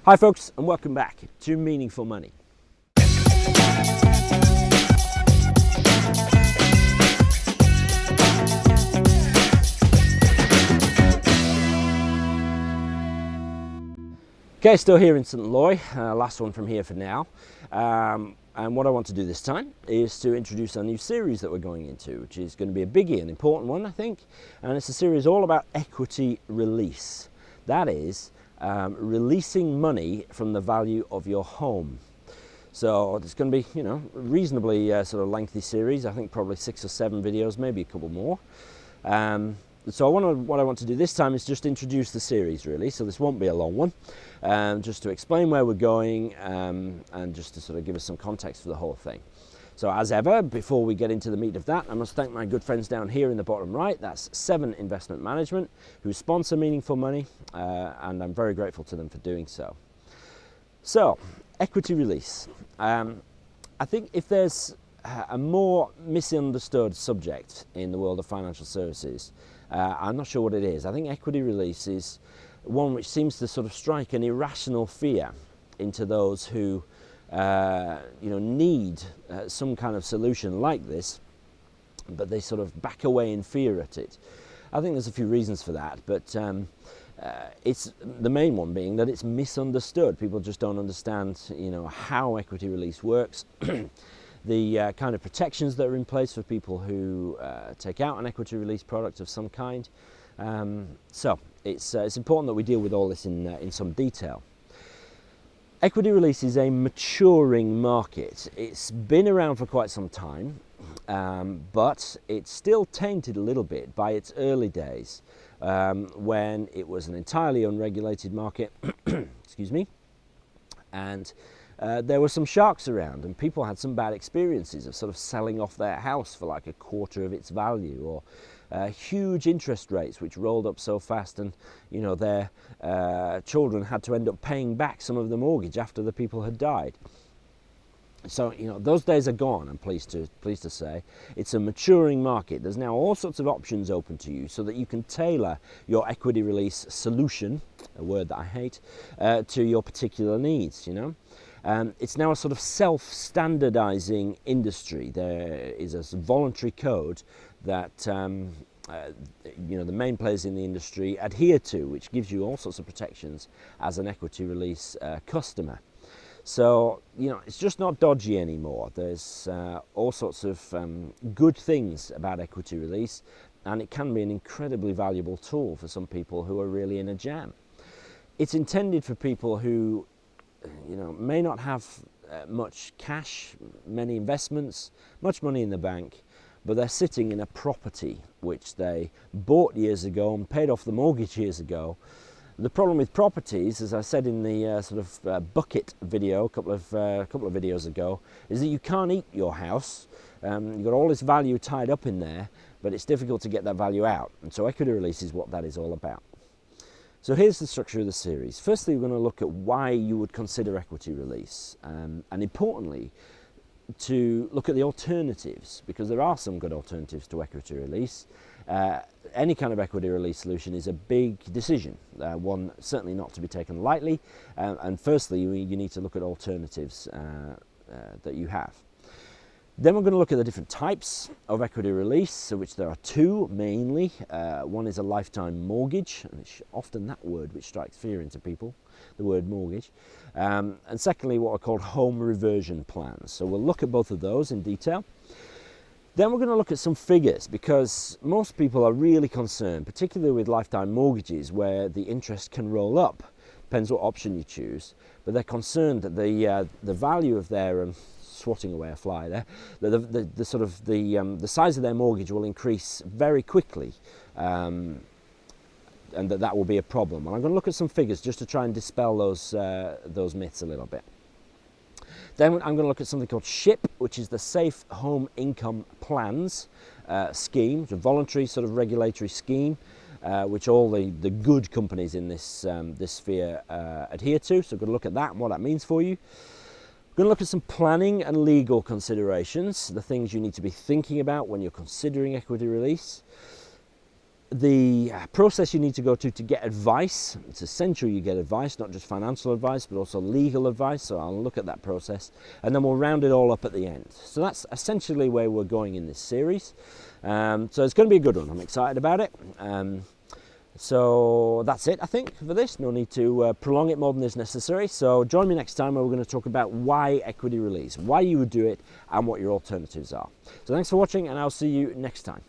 Hi folks, and welcome back to Meaningful Money. Okay, still here in St. Loy, last one from here for now. And what I want to do this time is to introduce a new series that we're going into, which is going to be a biggie, an important one, I think. And it's a series all about equity release. That is, releasing money from the value of your home. So it's going to be, reasonably sort of lengthy series. I think probably 6 or 7 videos, maybe a couple more. So what I want to do this time is just introduce the series, really. So this won't be a long one, just to explain where we're going and just to sort of give us some context for the whole thing. So as ever, before we get into the meat of that, I must thank my good friends down here in the bottom right. That's Seven Investment Management, who sponsor Meaningful Money, and I'm very grateful to them for doing so. So, equity release. I think if there's a more misunderstood subject in the world of financial services, I'm not sure what it is. I think equity release is one which seems to sort of strike an irrational fear into those who need some kind of solution like this, but they sort of back away in fear at it. I think there's a few reasons for that, but it's the main one being that it's misunderstood. People just don't understand, how equity release works. The kind of protections that are in place for people who take out an equity release product of some kind. So it's important that we deal with all this in some detail. Equity release is a maturing market. It's been around for quite some time, but it's still tainted a little bit by its early days when it was an entirely unregulated market. Excuse me. And there were some sharks around, and people had some bad experiences of sort of selling off their house for like a quarter of its value, or huge interest rates which rolled up so fast, and their children had to end up paying back some of the mortgage after the people had died. So those days are gone. I'm pleased to say. It's a maturing market. There's now all sorts of options open to you so that you can tailor your equity release solution, a word that I hate, to your particular needs. It's now a sort of self-standardizing industry. There is a voluntary code that the main players in the industry adhere to, which gives you all sorts of protections as an equity release customer. So it's just not dodgy anymore. There's all sorts of good things about equity release, and it can be an incredibly valuable tool for some people who are really in a jam. It's intended for people who may not have much cash, many investments, much money in the bank, but they're sitting in a property which they bought years ago and paid off the mortgage years ago. The problem with properties, as I said in the sort of bucket video a couple of videos ago, is that you can't eat your house. You've got all this value tied up in there, but it's difficult to get that value out. And so equity release is what that is all about. So here's the structure of the series. Firstly, we're going to look at why you would consider equity release, and importantly, to look at the alternatives, because there are some good alternatives to equity release. Any kind of equity release solution is a big decision, one certainly not to be taken lightly, and firstly, you need to look at alternatives that you have. Then we're going to look at the different types of equity release, which there are 2 mainly. One is a lifetime mortgage, and it's often that word which strikes fear into people, the word mortgage. And secondly, what are called home reversion plans. So we'll look at both of those in detail. Then we're going to look at some figures, because most people are really concerned, particularly with lifetime mortgages where the interest can roll up. Depends what option you choose, but they're concerned that the value of their swatting away a fly there. The size of their mortgage will increase very quickly, and that will be a problem. And I'm going to look at some figures just to try and dispel those myths a little bit. Then I'm going to look at something called SHIP, which is the Safe Home Income Plans scheme. It's a voluntary sort of regulatory scheme, which all the good companies in this sphere adhere to. So I'm going to look at that and what that means for you. We're going to look at some planning and legal considerations, the things you need to be thinking about when you're considering equity release. the process you need to go to get advice. It's essential you get advice, not just financial advice, but also legal advice. So I'll look at that process, and then we'll round it all up at the end. So that's essentially where we're going in this series. So it's going to be a good one. I'm excited about it. So that's it, I think, for this. No need to prolong it more than is necessary. So join me next time where we're going to talk about why equity release, why you would do it, and what your alternatives are. So thanks for watching, and I'll see you next time.